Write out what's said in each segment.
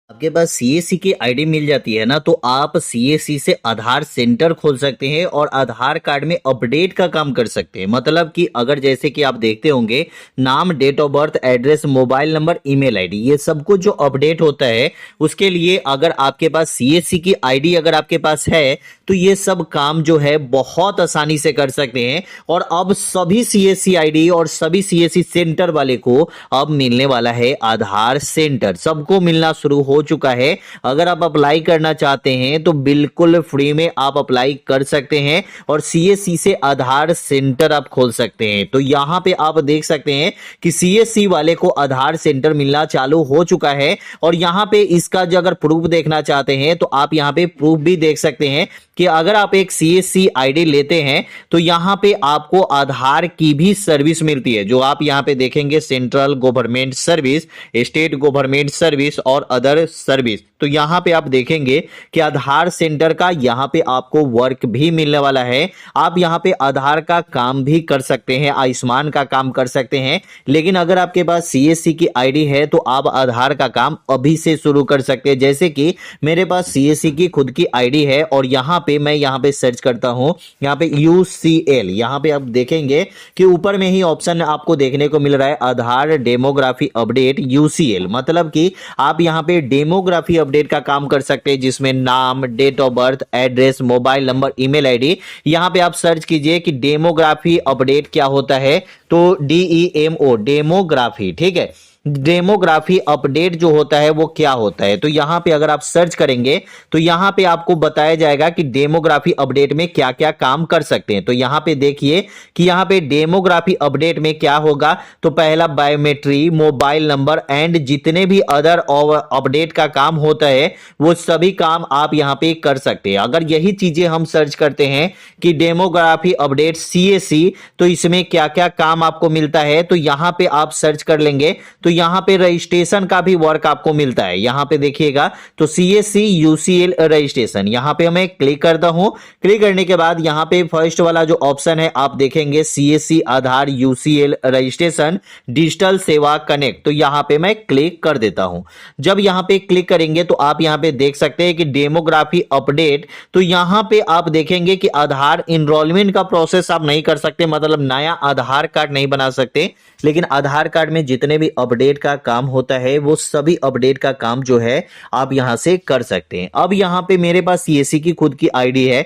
आपके पास सीएससी की आईडी मिल जाती है ना, तो आप सीएससी से आधार सेंटर खोल सकते हैं और आधार कार्ड में अपडेट का काम कर सकते हैं। मतलब कि अगर जैसे कि आप देखते होंगे, नाम, date of birth, address, mobile number, email ID, ये सब कुछ जो अपडेट होता है उसके लिए अगर आपके पास सीएससी की आईडी अगर आपके पास है तो ये सब काम जो है बहुत आसानी से कर सकते हैं। और अब सभी सीएससी आईडी और सभी सीएससी सेंटर वाले को अब मिलने वाला है आधार सेंटर, सबको मिलना शुरू हो चुका है। अगर आप अप्लाई करना चाहते हैं तो बिल्कुल फ्री में आप अप्लाई कर सकते हैं और सीएससी से आधार सेंटर आप खोल सकते हैं। तो यहां पे आप देख सकते हैं कि सीएससी वाले को आधार सेंटर मिलना चालू हो चुका है। और यहां पे इसका जो अगर प्रूफ देखना चाहते हैं तो आप यहां पे प्रूफ भी देख सकते हैं कि अगर आप एक सीएससी आईडी लेते हैं तो यहां पे आपको आधार की भी सर्विस मिलती है, जो आप यहां पे देखेंगे central government service, state government service और अदर सर्विस। तो यहां पे आप देखेंगे कि आधार सेंटर का यहां पे आपको वर्क भी मिलने वाला है। आप यहां पे आधार का काम भी कर सकते हैं, आयुष्मान का काम कर सकते हैं। लेकिन अगर आपके पास सीएससी की आईडी है तो आप आधार का काम अभी से शुरू कर सकते हैं। जैसे कि मेरे पास सीएससी की खुद की आईडी है और यहां पे मैं यहां पे सर्च करता हूं, यहां पे यूसीएल, यहां पे आप देखेंगे कि ऊपर में ही ऑप्शन आपको देखने को मिल रहा है आधार डेमोग्राफी अपडेट यूसीएल। मतलब कि आप यहां पे डेमोग्राफी अपडेट का काम कर सकते हैं, जिसमें नाम, date of birth, address, mobile number, email ID. यहां पे आप सर्च कीजिए कि डेमोग्राफी अपडेट क्या होता है, तो DEMO डेमोग्राफी, ठीक है, डेमोग्राफी अपडेट जो होता है वो क्या होता है। तो यहां पे अगर आप सर्च करेंगे तो यहां पे आपको बताया जाएगा कि डेमोग्राफी अपडेट में क्या क्या काम कर सकते हैं। तो यहां पे देखिए कि यहां पे डेमोग्राफी अपडेट में क्या होगा, तो पहला बायोमेट्री, मोबाइल नंबर एंड जितने भी अदर अपडेट का काम होता है वो सभी काम आप यहां पे कर सकते हैं। अगर यही चीजें हम सर्च करते हैं कि डेमोग्राफी अपडेट सीएससी, तो इसमें क्या क्या काम आपको मिलता है, तो यहां पे आप सर्च कर लेंगे तो यहां पे रजिस्ट्रेशन का भी वर्क आपको मिलता है। यहां पे देखिएगा तो सीएससी यूसीएल रजिस्ट्रेशन, यहां पे मैं क्लिक करता हूं। क्लिक करने के बाद यहां पे फर्स्ट वाला जो ऑप्शन है आप देखेंगे CSC Aadhaar UCL registration digital Seva connect, तो यहां पे मैं क्लिक कर देता हूं। जब यहां पे क्लिक करेंगे तो आप यहां पे देख सकते हैं कि डेमोग्राफी अपडेट, तो यहां पे आप देखेंगे कि आधार इनरोलमेंट का प्रोसेस आप नहीं कर सकते, मतलब नया आधार कार्ड नहीं बना सकते। लेकिन आधार कार्ड में जितने भी अपडेट का काम होता है वो सभी अपडेट का काम जो है आप यहां से कर सकते हैं। अब यहां पे मेरे पास सीएससी की खुद की आईडी है,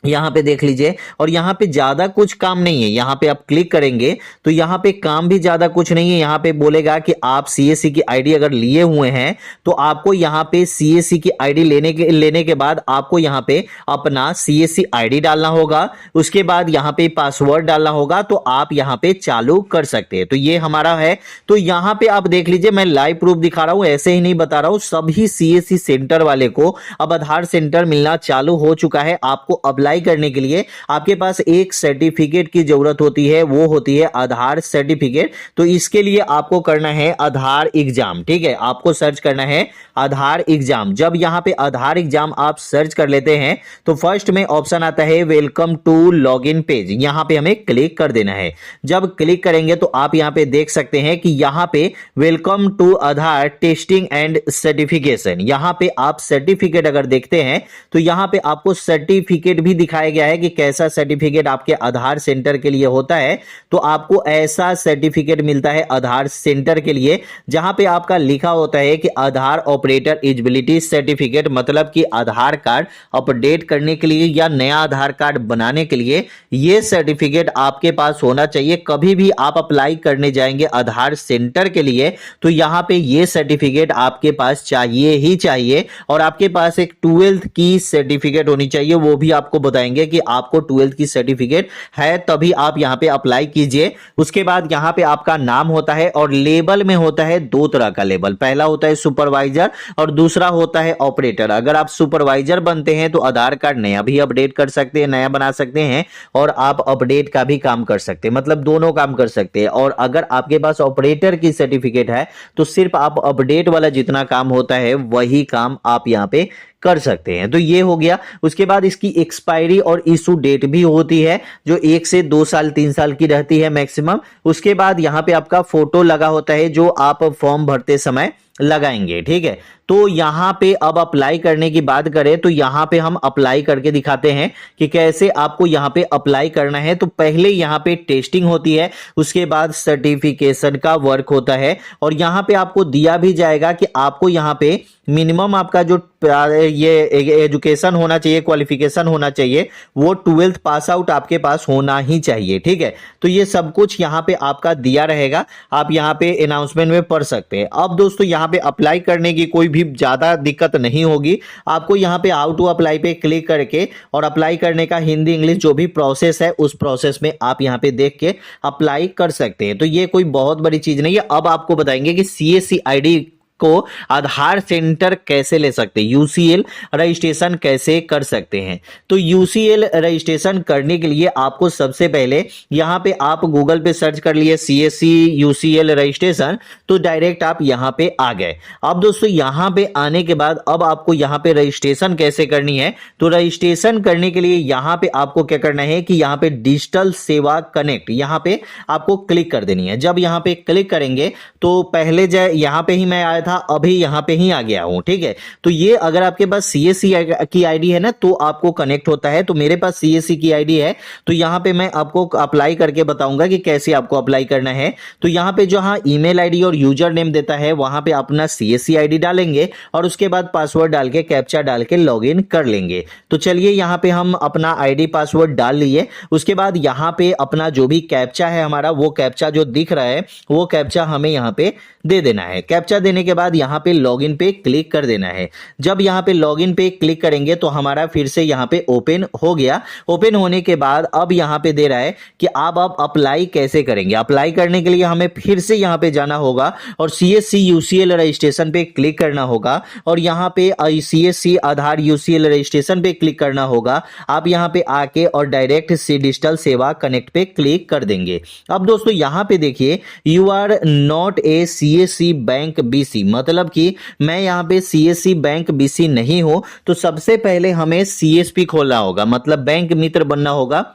यहां पे देख लीजिए, और यहां पे ज्यादा कुछ काम नहीं है। यहां पे आप क्लिक करेंगे तो यहां पे काम भी ज्यादा कुछ नहीं है। यहां पे बोलेगा कि आप सीएससी की आईडी अगर लिए हुए हैं तो आपको यहां पे सीएससी की आईडी लेने के बाद आपको यहां पे अपना सीएससी आईडी डालना होगा। उसके बाद यहां पे पासवर्ड डालना होगा, तो आप यहां पे चालू कर सकते हैं। तो ये हमारा है। तो यहां पे आप देख लीजिए, मैं लाइव प्रूफ दिखा रहा हूं, ऐसे ही नहीं बता रहा हूं। सभी सीएससी सेंटर वाले को अब आधार सेंटर मिलना चालू हो चुका है। आपको अप्लाई करने के लिए आपके पास एक सर्टिफिकेट की जरूरत होती है, वो होती है आधार सर्टिफिकेट। तो इसके लिए आपको करना है आधार एग्जाम, ठीक है, आपको सर्च करना है आधार एग्जाम। जब यहां पे आधार एग्जाम आप सर्च कर लेते हैं तो फर्स्ट में ऑप्शन आता है वेलकम टू लॉगिन पेज, यहां पे हमें क्लिक कर देना है। जब क्लिक करेंगे तो आप यहां पे देख सकते हैं कि यहां पे welcome to Aadhaar testing and certification, यहां पे आप सर्टिफिकेट अगर देखते हैं तो यहां पे आपको सर्टिफिकेट भी दिखाया गया है कि कैसा सर्टिफिकेट आपके आधार सेंटर के लिए होता है। तो आपको ऐसा सर्टिफिकेट मिलता है आधार सेंटर के लिए, जहां पे आपका लिखा होता है कि आधार ऑपरेटर एलिजिबिलिटी सर्टिफिकेट, मतलब कि आधार कार्ड अपडेट करने के लिए या नया आधार कार्ड बनाने के लिए यह सर्टिफिकेट आपके पास होना चाहिए। कभी भी आप अप्लाई करने जाएंगे आधार सेंटर के लिए तो यहां पे यह सर्टिफिकेट आपके पास चाहिए ही चाहिए। और आपके पास एक 12th की सर्टिफिकेट होनी चाहिए, वो भी आपको बताएंगे कि आपको 12th की सर्टिफिकेट है तभी आप यहां पे अप्लाई कीजिए। उसके बाद यहां पे आपका नाम होता है और लेबल में होता है दो तरह का लेबल, पहला होता है सुपरवाइजर और दूसरा होता है ऑपरेटर। अगर आप सुपरवाइजर बनते हैं तो आधार कार्ड नया भी अपडेट कर सकते हैं, नया बना सकते हैं, और आप अपडेट का भी काम कर सकते हैं, मतलब दोनों काम कर सकते हैं। और अगर आपके पास ऑपरेटर की सर्टिफिकेट है तो सिर्फ आप अपडेट वाला जितना काम होता है वही काम आप यहां पे कर सकते हैं। तो ये हो गया। उसके बाद इसकी एक्सपायरी और इशू डेट भी होती है जो 1 से 2 साल 3 साल की रहती है मैक्सिमम। उसके बाद यहाँ पे आपका फोटो लगा होता है जो आप फॉर्म भरते समय लगाएंगे। ठीक है, तो यहाँ पे अब अप्लाई करने की बात करें तो यहाँ पे हम अप्लाई करके दिखाते हैं कि कैसे आपको यहाँ पे अप्लाई करना है। तो पहले यहाँ पे टेस्टिंग होती है, उसके बाद सर्टिफिकेशन का वर्क होता है, और यहाँ पे आपको दिया भी जाएगा कि आपको यहाँ पे मिनिमम आपका जो ये एजुकेशन होना चाहिए, क्वालिफिकेशन होना चाहिए, वो 12th पास आउट आपके पास होना ही चाहिए। ठीक है, तो ये सब कुछ यहाँ पे आपका दिया रहेगा, आप यहाँ पे अनाउंसमेंट में पढ़ सकते हैं। अब दोस्तों यहाँ पे अप्लाई करने की कोई भी ज्यादा दिक्कत नहीं होगी, आपको यहाँ पे हाउ टू अप्लाई पे क्लिक करके और अप्लाई करने का हिंदी इंग्लिश जो भी प्रोसेस है उस प्रोसेस में आप यहाँ पे देख के अप्लाई कर सकते हैं। तो ये कोई बहुत बड़ी चीज नहीं है। अब आपको बताएंगे कि सीएससी आईडी को आधार सेंटर कैसे ले सकते हैं, यूसीएल रजिस्ट्रेशन कैसे कर सकते हैं। तो यूसीएल रजिस्ट्रेशन करने के लिए आपको सबसे पहले यहाँ पे आप गूगल पे सर्च कर लिए सीएससी यूसीएल रजिस्ट्रेशन, तो डायरेक्ट आप यहाँ पे आ गए। अब दोस्तों यहाँ पे आने के बाद अब आपको यहाँ पे रजिस्ट्रेशन कैसे करनी है, तो रजिस्ट्रेशन करने के लिए यहाँ पे आपको क्या करना है कि यहाँ पे डिजिटल सेवा कनेक्ट यहाँ पे आपको क्लिक कर देनी है। जब यहाँ पे क्लिक करेंगे तो पहले यहाँ पे ही मैं आया था, अभी यहाँ पे ही आ गया हूं। ठीक है, तो ये अगर आपके पास सीएससी की आईडी है ना तो आपको कनेक्ट होता है। तो मेरे पास सीएससी की आईडी है, तो यहाँ पे मैं आपको अप्लाई करके बताऊंगा कि कैसे आपको अप्लाई करना है। तो यहाँ पे जहां ईमेल आईडी और यूजर नेम देता है वहां पे अपना सीएससी आईडी डालेंगे और उसके बाद पासवर्ड डाल के कैप्चा डाल के लॉगिन कर लेंगे। तो चलिए यहाँ पे हम अपना आईडी पासवर्ड डाल लिए, उसके बाद यहाँ पे अपना जो भी कैप्चा है हमारा, वो कैप्चा जो दिख रहा है वो कैप्चा हमें यहाँ पे दे देना है। कैप्चा देने के बाद यहाँ पे लॉगिन पे क्लिक कर देना है। जब यहाँ पे लॉगिन पे क्लिक करेंगे तो हमारा फिर से यहाँ पे ओपन हो गया। ओपन होने के बाद अब यहाँ पे दे रहा है कि आप अप्लाई कैसे करेंगे। अप्लाई करने के लिए हमें फिर से यहाँ पे जाना होगा और सीएससी यूसीएल रजिस्ट्रेशन पे क्लिक करना होगा और यहाँ पे सीएससी आधार यूसीएल रजिस्ट्रेशन पे क्लिक करना होगा। आप यहाँ पे आके और direct C digital Seva connect पे क्लिक कर देंगे। अब दोस्तों यहाँ पे देखिए, you are not a CSC bank BC, मतलब कि मैं यहाँ पे सीएससी बैंक बीसी नहीं हूं। तो सबसे पहले हमें सीएसपी खोलना होगा, मतलब बैंक मित्र बनना होगा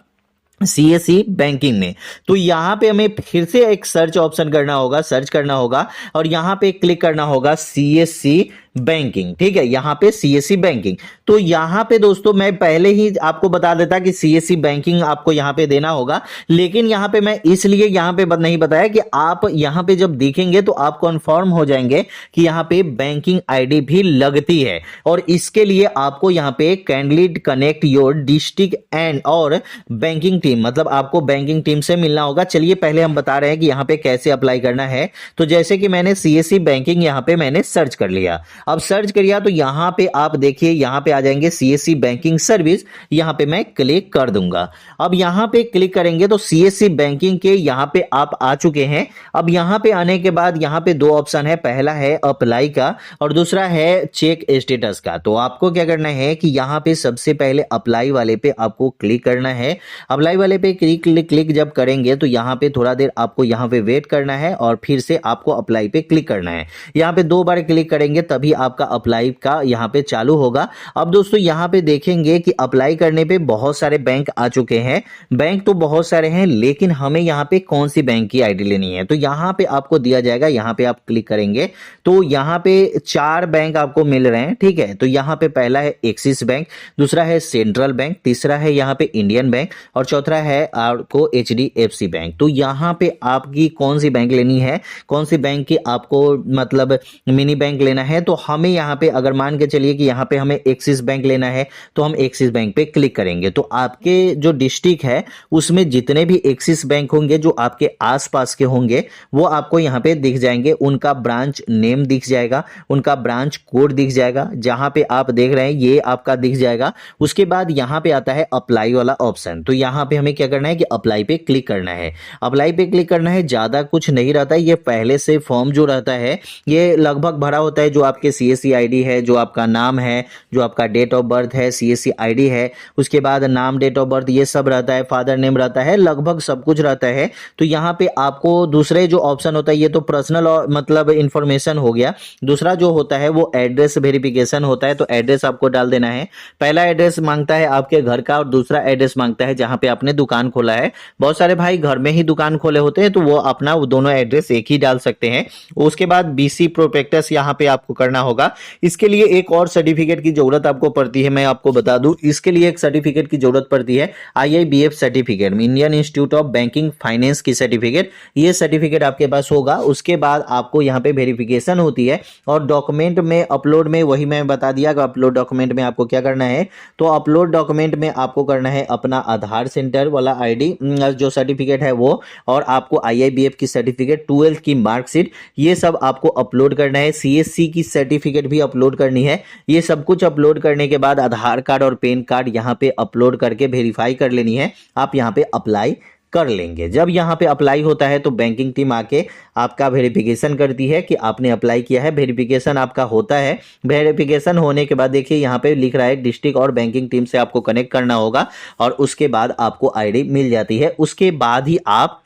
सीएससी बैंकिंग में। तो यहां पे हमें फिर से एक सर्च ऑप्शन करना होगा, सर्च करना होगा और यहां पे क्लिक करना होगा सीएससी बैंकिंग। ठीक है, यहां पे सीएससी बैंकिंग। तो यहां पे दोस्तों मैं पहले ही आपको बता देता कि सीएससी बैंकिंग आपको यहां पे देना होगा, लेकिन यहां पे मैं इसलिए यहां पे नहीं बताया कि आप यहां पे जब देखेंगे तो आप कंफर्म हो जाएंगे कि यहां पे बैंकिंग आईडी भी लगती है। और इसके लिए आपको यहां पे kindly connect your district and और बैंकिंग टीम, मतलब आपको बैंकिंग टीम से मिलना होगा। चलिए पहले हम बता रहे हैं कि यहां पे कैसे अप्लाई करना है। तो जैसे कि मैंने सीएससी बैंकिंग यहां पे मैंने सर्च कर लिया। अब सर्च करिए तो यहां पे आप देखिए, यहां पे आ जाएंगे सीएससी बैंकिंग सर्विस, यहां पे मैं क्लिक कर दूंगा। अब यहां पे क्लिक करेंगे तो सीएससी बैंकिंग के यहां पे आप आ चुके हैं। अब यहां पे आने के बाद यहां पे दो ऑप्शन है, पहला है अप्लाई का और दूसरा है चेक स्टेटस का। तो आपको क्या करना है कि यहां पे सबसे पहले अप्लाई वाले पे आपको क्लिक करना है। अप्लाई वाले पे क्लिक जब करेंगे तो यहां पे थोड़ा देर आपको यहां पे वेट करना है और फिर से आपको अप्लाई पे क्लिक करना है। यहां पे 2 बार क्लिक करेंगे तभी आपका अप्लाई का यहां पे चालू होगा। अब दोस्तों यहां पे देखेंगे कि अप्लाई करने पे बहुत सारे बैंक आ चुके हैं। बैंक तो बहुत सारे हैं, लेकिन हमें यहां पे कौन सी बैंक की आईडी लेनी है तो यहां पे आपको दिया जाएगा। यहां पे आप क्लिक करेंगे तो यहां पे 4 बैंक आपको मिल रहे हैं। ठीक है, तो यहां पे पहला है एक्सिस बैंक, दूसरा है सेंट्रल बैंक, तीसरा है यहां पे इंडियन बैंक और चौथा है आपको एचडीएफसी बैंक। तो यहां पे आपकी कौन सी बैंक लेनी है, कौन सी बैंक की आपको मतलब मिनी बैंक लेना है, तो हमें यहाँ पे अगर मान के चलिए कि यहाँ पे हमें एक्सिस बैंक लेना है तो हम एक्सिस बैंक पे क्लिक करेंगे। तो आपके जो डिस्ट्रिक्ट है उसमें जितने भी एक्सिस बैंक होंगे जो आपके आसपास के होंगे वो आपको यहाँ पे दिख जाएंगे, उनका ब्रांच नेम दिख जाएगा, उनका ब्रांच कोड दिख जाएगा। जहां पे आप देख रहे हैं ये आपका दिख जाएगा। उसके बाद यहाँ पे आता है अप्लाई वाला ऑप्शन। तो यहाँ पे हमें क्या करना है कि अप्लाई पे क्लिक करना है। अप्लाई पे क्लिक करना है, ज्यादा कुछ नहीं रहता है। ये पहले से फॉर्म जो रहता है ये लगभग भरा होता है जो आपके CSC आईडी है, जो आपका नाम है, जो आपका डेट ऑफ बर्थ है, CSC आईडी है, उसके बाद नाम, डेट ऑफ बर्थ ये सब रहता है, फादर नेम रहता है, लगभग सब कुछ रहता है। तो यहाँ पे आपको दूसरे जो ऑप्शन होता है, ये तो पर्सनल और मतलब इंफॉर्मेशन हो गया। दूसरा जो होता है वो एड्रेस वेरिफिकेशन होता है। तो एड्रेस आपको डाल देना है। पहला एड्रेस मांगता है आपके घर का और दूसरा एड्रेस मांगता है जहां पे आपने दुकान खोला है। बहुत सारे भाई घर में ही दुकान खोले होते हैं तो वो अपना वो दोनों एड्रेस एक ही डाल सकते हैं। उसके बाद BC प्रोस्पेक्टस यहाँ पे आपको करना होगा। इसके लिए एक और सर्टिफिकेट की जरूरत आपको पड़ती है, मैं आपको बता दूं। इसके लिए एक सर्टिफिकेट की जरूरत पड़ती है, IIBF certificate, Indian institute of banking finance की सर्टिफिकेट। ये सर्टिफिकेट आपके पास होगा। उसके बाद आपको यहाँ पे वेरिफिकेशन होती है और डॉक्यूमेंट में अपलोड में वही मैं बता दिया कि अपलोड डॉक्यूमेंट में आपको क्या करना है। तो अपलोड डॉक्यूमेंट में आपको करना है अपना आधार सेंटर वाला ID जो सर्टिफिकेट है वो, और आपको IIBF की सर्टिफिकेट, 12th की मार्कशीट, ये सब आपको अपलोड करना है। CSC की सर्टिफिकेट भी अपलोड करनी है। ये सब कुछ अपलोड करने के बाद आधार कार्ड और पैन कार्ड यहाँ पे अपलोड करके वेरीफाई कर लेनी है। आप यहाँ पे अप्लाई कर लेंगे। जब यहाँ पे अप्लाई होता है तो बैंकिंग टीम आके आपका वेरिफिकेशन करती है कि आपने अप्लाई किया है। वेरिफिकेशन आपका होता है। वेरिफिकेशन होने के बाद देखिए यहाँ पे लिख रहा है डिस्ट्रिक्ट और बैंकिंग टीम से आपको कनेक्ट करना होगा और उसके बाद आपको ID मिल जाती है। उसके बाद ही आप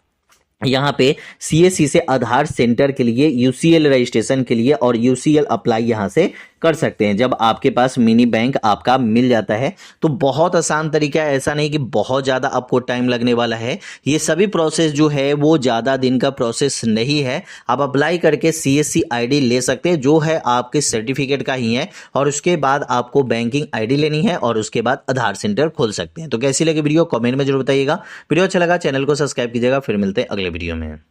यहाँ पे CSC से आधार सेंटर के लिए, UCL रजिस्ट्रेशन के लिए और UCL अप्लाई यहाँ से कर सकते हैं जब आपके पास मिनी बैंक आपका मिल जाता है। तो बहुत आसान तरीका है, ऐसा नहीं कि बहुत ज़्यादा आपको टाइम लगने वाला है। ये सभी प्रोसेस जो है वो ज़्यादा दिन का प्रोसेस नहीं है। आप अप्लाई करके CSC ID ले सकते हैं जो है आपके सर्टिफिकेट का ही है, और उसके बाद आपको बैंकिंग ID लेनी है और उसके बाद आधार सेंटर खोल सकते हैं। तो कैसी लगी वीडियो कमेंट में जरूर बताइएगा। वीडियो अच्छा लगा चैनल को सब्सक्राइब कीजिएगा। फिर मिलते हैं अगले वीडियो में।